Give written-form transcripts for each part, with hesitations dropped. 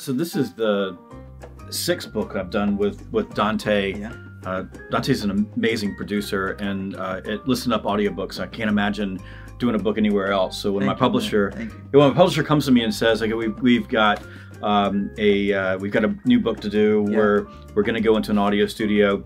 So this is the 6th book I've done with Dontae. Yeah. Dontae's an amazing producer, and at ListenUp Audiobooks, I can't imagine doing a book anywhere else. So when my publisher comes to me and says, "Okay, we've got a new book to do. Yeah. We're going to go into an audio studio."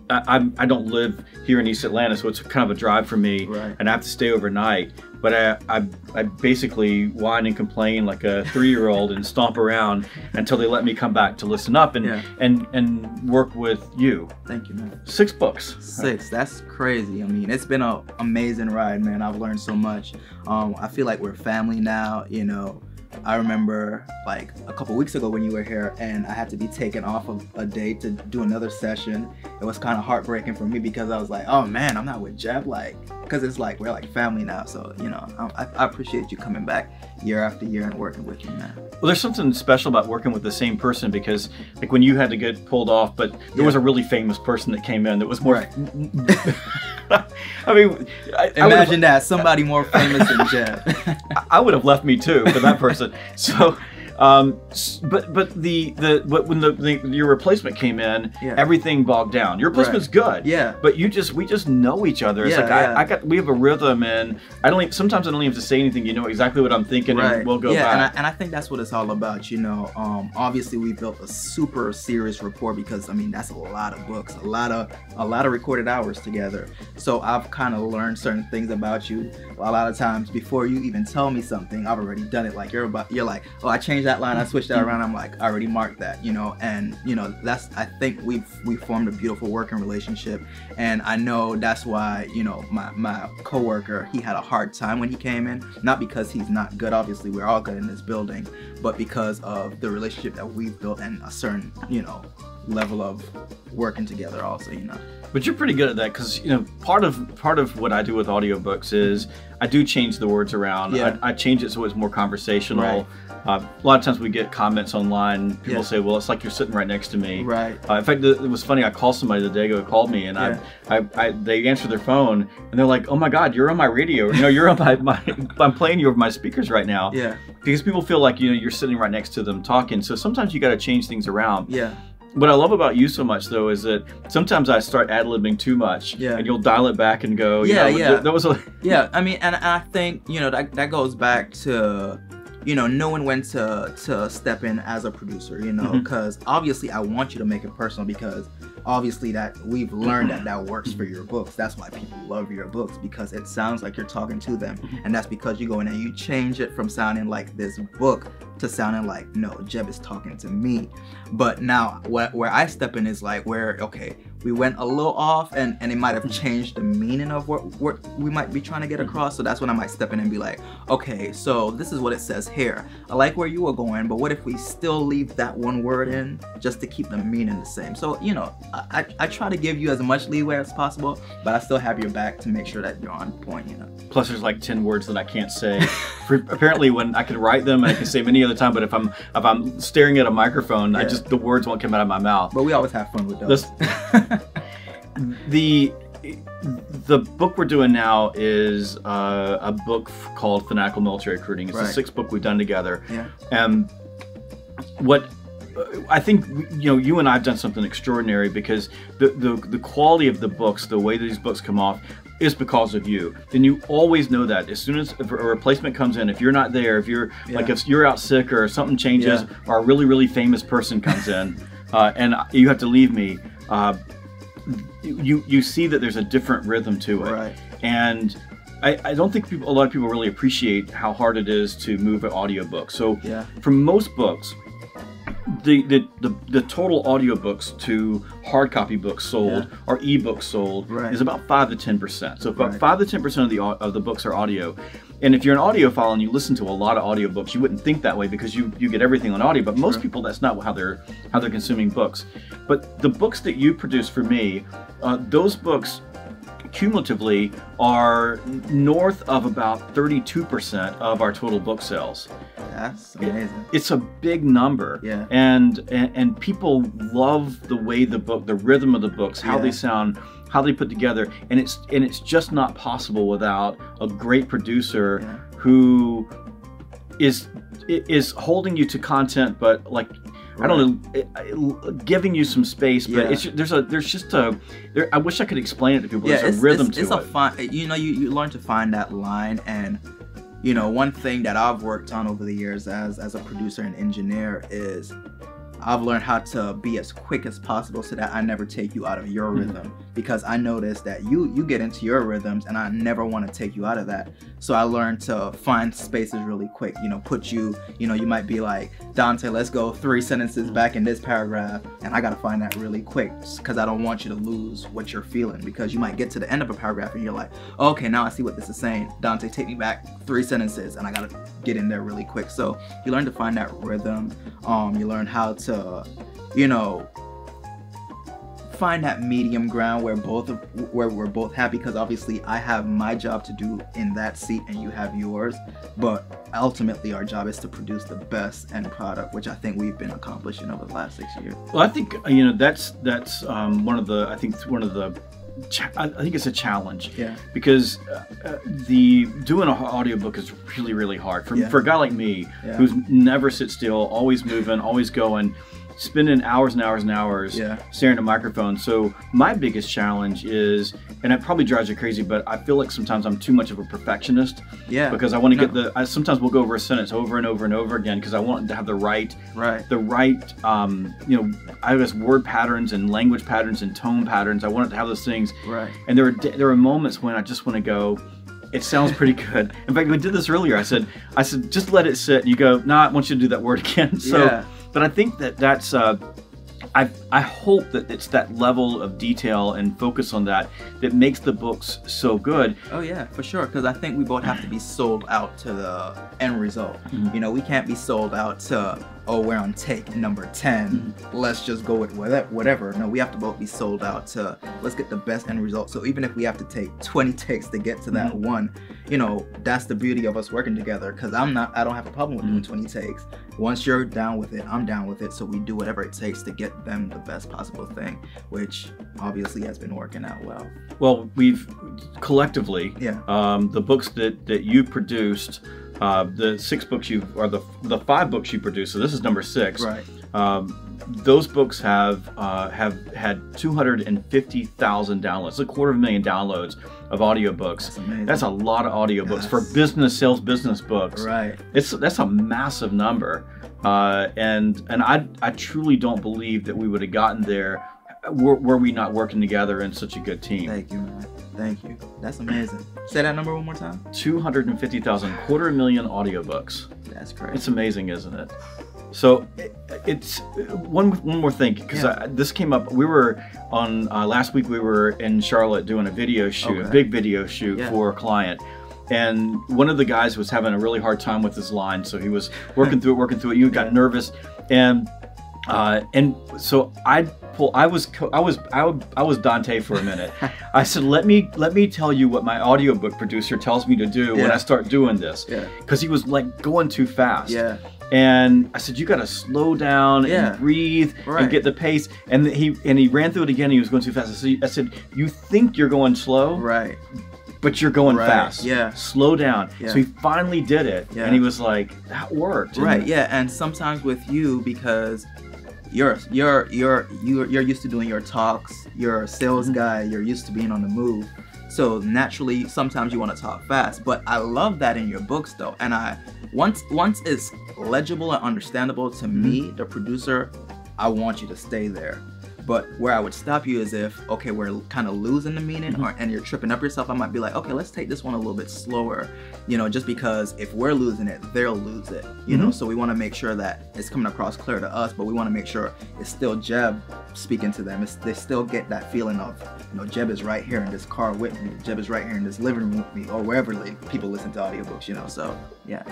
I don't live here in East Atlanta, so it's kind of a drive for me, right. and I have to stay overnight. But I basically whine and complain like a 3-year-old and stomp around until they let me come back to listen up and work with you. Thank you, man. 6 books. 6. That's crazy. I mean, it's been an amazing ride, man. I've learned so much. I feel like we're family now, you know. I remember like a couple weeks ago when you were here and I had to be taken off of a day to do another session. It was kind of heartbreaking for me because I was like, oh man, I'm not with Jeb, like, because it's like we're like family now. So, you know, I appreciate you coming back year after year and working with me, man. Well, there's something special about working with the same person, because like when you had to get pulled off, but there was a really famous person that came in that was more right. I mean, imagine that, somebody more famous than Jeb. I would have left me too for that person. So, but when your replacement came in, everything bogged down. Your replacement's good. Yeah. But we just know each other. It's like we have a rhythm, and sometimes I don't even have to say anything. You know exactly what I'm thinking, and we'll go back. And I think that's what it's all about. You know, obviously we built a super serious rapport because I mean that's a lot of books, a lot of recorded hours together. So I've kind of learned certain things about you. A lot of times before you even tell me something, I've already done it. Like you're like, oh, I changed that line, I switched that around. I'm like, I already marked that, you know. And you know, I think we formed a beautiful working relationship. And I know that's why, you know, my coworker, he had a hard time when he came in, not because he's not good. Obviously, we're all good in this building, but because of the relationship that we've built and a certain, you know, level of working together also, you know. But you're pretty good at that, because you know part of what I do with audiobooks is I do change the words around. Yeah. I change it so it's more conversational. Right. A lot of times we get comments online. People say, "Well, it's like you're sitting right next to me." Right. In fact, it was funny. I called somebody the day ago. Who called me, and they answered their phone, and they're like, "Oh my God, you're on my radio. You know, you're on my I'm playing you over my speakers right now." Yeah. Because people feel like, you know, you're sitting right next to them talking. So sometimes you got to change things around. Yeah. What I love about you so much, though, is that sometimes I start ad-libbing too much, and you'll dial it back and go, that was a... Yeah, I mean, and I think, you know, that goes back to, you know, knowing when to step in as a producer, you know, because obviously I want you to make it personal, because obviously that we've learned that works for your books. That's why people love your books, because it sounds like you're talking to them, and that's because you go in and you change it from sounding like this book to sounding like, no, Jeb is talking to me. But now where I step in is like where, okay, we went a little off and it might have changed the meaning of what we might be trying to get across. So that's when I might step in and be like, okay, so this is what it says here. I like where you were going, but what if we still leave that one word in just to keep the meaning the same? So, you know, I try to give you as much leeway as possible, but I still have your back to make sure that you're on point, you know. Plus there's like 10 words that I can't say. Apparently when I can write them and I can say them any other time, but if I'm staring at a microphone, the words won't come out of my mouth. But we always have fun with those. The book we're doing now is a book called Fanatical Military Recruiting. It's the 6th book we've done together. Yeah. And what I think, you know, you and I have done something extraordinary, because the quality of the books, the way these books come off, is because of you. And you always know that as soon as a replacement comes in, if you're not there, if you're like if you're out sick or something changes, or a really, really famous person comes in, and you have to leave me, you see that there's a different rhythm to it. Right. And I don't think a lot of people really appreciate how hard it is to move an audiobook. So for most books, the total audiobooks to hard copy books sold or ebooks sold is about 5 to 10%. So about 5 to 10% of the books are audio. And if you're an audiophile and you listen to a lot of audiobooks, you wouldn't think that way, because you get everything on audio. But most people, that's not how they're consuming books. But the books that you produce for me, those books cumulatively are north of about 32% of our total book sales. That's amazing. It's a big number. Yeah. And people love the way the rhythm of the books, how they sound, how they put together, and it's just not possible without a great producer who is holding you to content, but like, I don't know, giving you some space, but I wish I could explain it to people. There's a rhythm to it. It's a fun, you know, you learn to find that line. And you know, one thing that I've worked on over the years as a producer and engineer is I've learned how to be as quick as possible so that I never take you out of your rhythm, because I noticed that you get into your rhythms and I never want to take you out of that. So I learned to find spaces really quick, you know, you might be like, Dontae, let's go 3 sentences back in this paragraph, and I got to find that really quick because I don't want you to lose what you're feeling, because you might get to the end of a paragraph and you're like, oh, okay, now I see what this is saying. Dontae, take me back 3 sentences, and I got to get in there really quick. So you learn to find that rhythm. You learn how to, you know, find that medium ground where we're both happy, because obviously I have my job to do in that seat and you have yours, but ultimately our job is to produce the best end product, which I think we've been accomplishing over the last 6 years. Well, I think, you know, that's one of the, I think it's a challenge. Yeah. Because doing an audiobook is really, really hard for a guy like me, who's never sit still, always moving, always going, spending hours and hours and hours staring at a microphone. So my biggest challenge is, and it probably drives you crazy, but I feel like sometimes I'm too much of a perfectionist. Yeah. Because I want to get sometimes we'll go over a sentence over and over and over again because I want it to have the right, you know, I guess word patterns and language patterns and tone patterns. I want it to have those things. Right. And there are moments when I just want to go, it sounds pretty good. In fact, we did this earlier. I said, just let it sit. And you go, no, I want you to do that word again. So, but I think that's, I hope that it's that level of detail and focus on that makes the books so good. Oh yeah, for sure. Because I think we both have to be sold out to the end result. You know, we can't be sold out to, oh, we're on take number 10. Let's just go with whatever. No, we have to both be sold out to, let's get the best end result. So even if we have to take 20 takes to get to that one, you know, that's the beauty of us working together. Because I don't have a problem with doing 20 takes. Once you're down with it, I'm down with it. So we do whatever it takes to get them the best possible thing, which obviously has been working out well. Well, we've collectively, the books that you produced, the 6 books the 5 books you produced, so this is number 6. Right. Those books have had 250,000 downloads, 250,000 downloads of audiobooks. That's amazing. That's a lot of audiobooks for business books. Right. That's a massive number. And I truly don't believe that we would have gotten there were we not working together in such a good team. Thank you, man. Thank you. That's amazing. Say that number one more time. 250,000, 250,000 audiobooks. That's crazy. It's amazing, isn't it? So it's one more thing, because this came up. We were on last week. We were in Charlotte doing a video shoot, a big video shoot for a client. And one of the guys was having a really hard time with his line, so he was working through it. You got nervous, and so I was Dontae for a minute. I said, let me tell you what my audiobook producer tells me to do when I start doing this, because he was like going too fast. Yeah. And I said, you got to slow down and breathe and get the pace. And he ran through it again. And he was going too fast. I said, you think you're going slow, right? But you're going fast. Yeah. Slow down. Yeah. So he finally did it, and he was like, that worked. Right. Yeah. And sometimes with you, because you're used to doing your talks. You're a sales guy. You're used to being on the move. So naturally, sometimes you want to talk fast. But I love that in your books, though. And once it's legible and understandable to me, the producer, I want you to stay there. But where I would stop you is if, okay, we're kind of losing the meaning and you're tripping up yourself, I might be like, okay, let's take this one a little bit slower, you know, just because if we're losing it, they'll lose it, you know? So we want to make sure that it's coming across clear to us, but we want to make sure it's still Jeb speaking to them. They still get that feeling of, you know, Jeb is right here in this car with me. Jeb is right here in this living room with me, or wherever people listen to audiobooks, you know? So, yeah.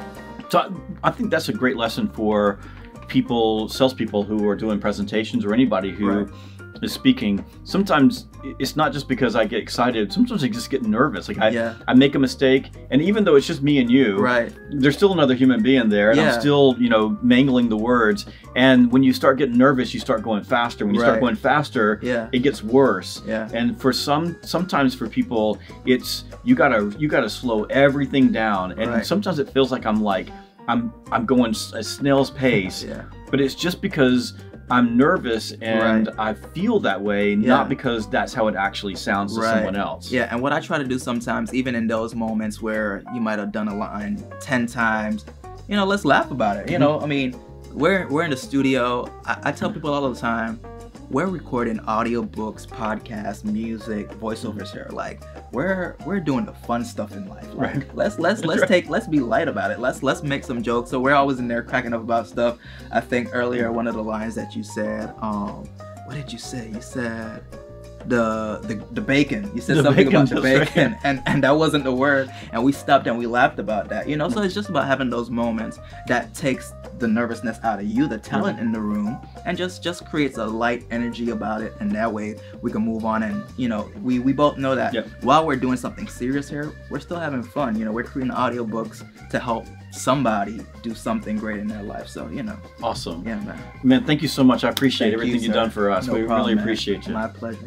So I think that's a great lesson for salespeople who are doing presentations, or anybody who is speaking. Sometimes it's not just because I get excited. Sometimes I just get nervous. Like I make a mistake, and even though it's just me and you, there's still another human being there, and I'm still, you know, mangling the words. And when you start getting nervous, you start going faster. When you start going faster, it gets worse. And for sometimes for people, it's you gotta slow everything down. And sometimes it feels like I'm like I'm going at snail's pace. Yeah. But it's just because I'm nervous and I feel that way, not because that's how it actually sounds to someone else. Yeah, and what I try to do sometimes, even in those moments where you might have done a line 10 times, you know, let's laugh about it. You know, I mean, we're in the studio. I tell people all the time, we're recording audiobooks, podcasts, music, voiceovers here. Like we're doing the fun stuff in life. Like let's be light about it. Let's make some jokes. So we're always in there cracking up about stuff. I think earlier one of the lines that you said, what did you say? You said the bacon. You said something about the bacon, and that wasn't the word. And we stopped and we laughed about that. You know, so it's just about having those moments that takes the nervousness out of you, the talent in the room, and just creates a light energy about it. And that way we can move on. And you know, we both know that while we're doing something serious here, we're still having fun. You know, we're creating audiobooks to help somebody do something great in their life. So, you know. Awesome. Yeah, man. Man, thank you so much. I appreciate everything you've done for us. We really appreciate you. My pleasure.